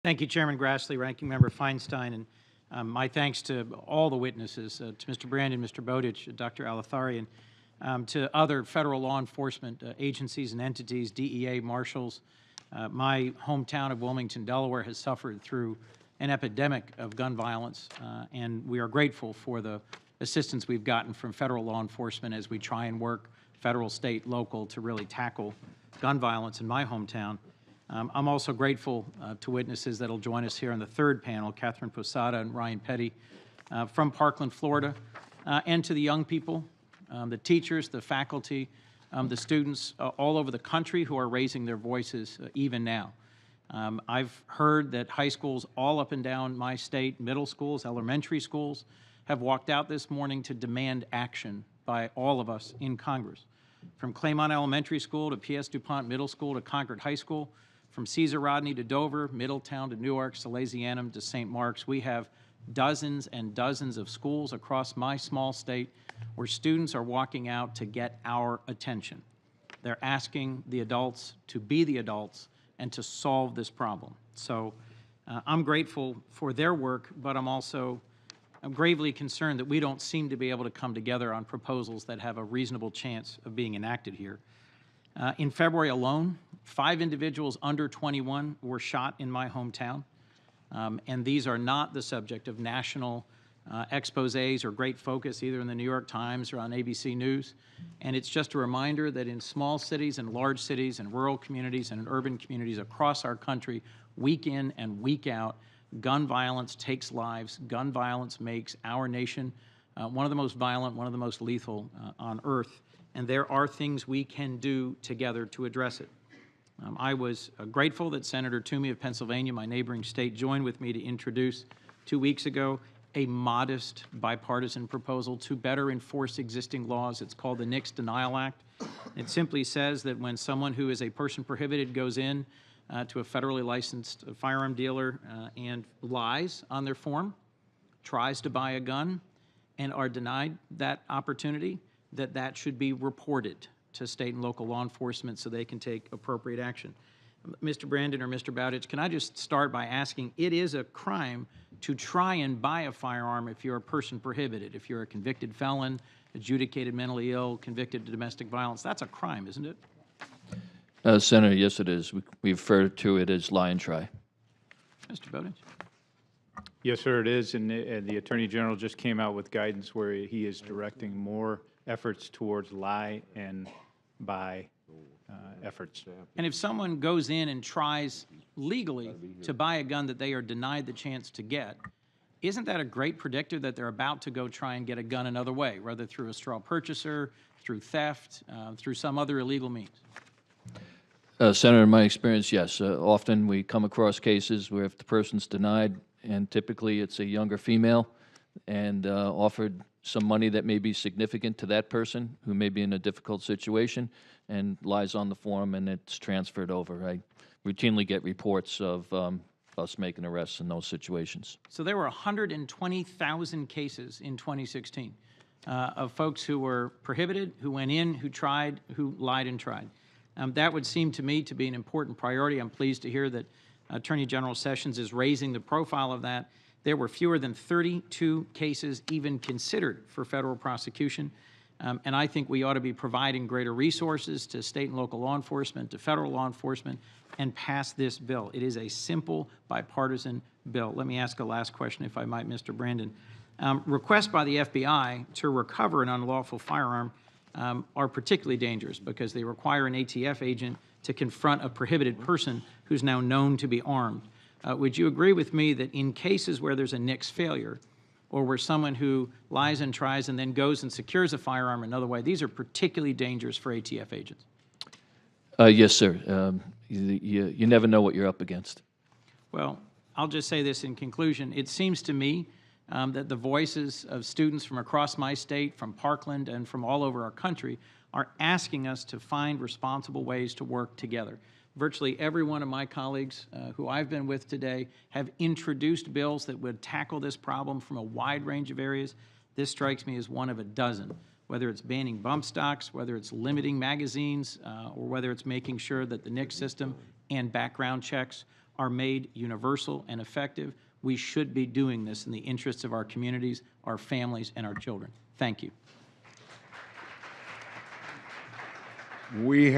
Thank you, Chairman Grassley, Ranking Member Feinstein, and my thanks to all the witnesses, to Mr. Brandon, Mr. Bowditch, Dr. Alathari, and to other federal law enforcement agencies and entities, DEA, marshals. My hometown of Wilmington, Delaware, has suffered through an epidemic of gun violence, and we are grateful for the assistance we've gotten from federal law enforcement as we try and work federal, state, local to really tackle gun violence in my hometown. I'm also grateful to witnesses that will join us here on the third panel, Catherine Posada and Ryan Petty from Parkland, Florida, and to the young people, the teachers, the faculty, the students all over the country who are raising their voices even now. I've heard that high schools all up and down my state, middle schools, elementary schools, have walked out this morning to demand action by all of us in Congress. From Claymont Elementary School to P.S. DuPont Middle School to Concord High School, from Caesar Rodney to Dover, Middletown to Newark, Salesianum to St. Mark's, we have dozens and dozens of schools across my small state where students are walking out to get our attention. They're asking the adults to be the adults and to solve this problem. So I'm grateful for their work, but I'm gravely concerned that we don't seem to be able to come together on proposals that have a reasonable chance of being enacted here. In February alone, 5 individuals under 21 were shot in my hometown, and these are not the subject of national exposés or great focus either in the New York Times or on ABC News. And it's just a reminder that in small cities and large cities and rural communities and in urban communities across our country, week in and week out, gun violence takes lives. Gun violence makes our nation one of the most violent, one of the most lethal on earth. And there are things we can do together to address it. I was grateful that Senator Toomey of Pennsylvania, my neighboring state, joined with me to introduce 2 weeks ago a modest bipartisan proposal to better enforce existing laws. It's called the NICS Denial Act. It simply says that when someone who is a person prohibited goes in to a federally licensed firearm dealer and lies on their form, tries to buy a gun, and are denied that opportunity, that should be reported to state and local law enforcement so they can take appropriate action. Mr. Brandon or Mr. Bowditch, can I just start by asking, it is a crime to try and buy a firearm if you're a person prohibited, if you're a convicted felon, adjudicated mentally ill, convicted of domestic violence. That's a crime, isn't it? Senator, yes, it is. We refer to it as lie and try. Mr. Bowditch. Yes, sir, it is. And the Attorney General just came out with guidance where he is directing more efforts towards lie and buy efforts. And if someone goes in and tries legally to buy a gun that they are denied the chance to get, isn't that a great predictor that they're about to go try and get a gun another way, whether through a straw purchaser, through theft, through some other illegal means? Senator, in my experience, yes. Often we come across cases where if the person's denied, and typically it's a younger female, and offered some money that may be significant to that person who may be in a difficult situation and lies on the form and it's transferred over. I routinely get reports of us making arrests in those situations. So there were 120,000 cases in 2016 of folks who were prohibited, who went in, who tried, who lied and tried. That would seem to me to be an important priority. I'm pleased to hear that Attorney General Sessions is raising the profile of that. There were fewer than 32 cases even considered for federal prosecution. And I think we ought to be providing greater resources to state and local law enforcement, to federal law enforcement, and pass this bill. It is a simple bipartisan bill. Let me ask a last question, if I might, Mr. Brandon. Requests by the FBI to recover an unlawful firearm are particularly dangerous because they require an ATF agent to confront a prohibited person who's now known to be armed. Would you agree with me that in cases where there's a NICS failure or where someone who lies and tries and then goes and secures a firearm another way, these are particularly dangerous for ATF agents? Yes, sir. You never know what you're up against. Well, I'll just say this in conclusion. It seems to me that the voices of students from across my state, from Parkland, and from all over our country are asking us to find responsible ways to work together. Virtually every one of my colleagues who I've been with today have introduced bills that would tackle this problem from a wide range of areas. This strikes me as one of a dozen, whether it's banning bump stocks, whether it's limiting magazines, or whether it's making sure that the NICS system and background checks are made universal and effective. We should be doing this in the interests of our communities, our families, and our children. Thank you. We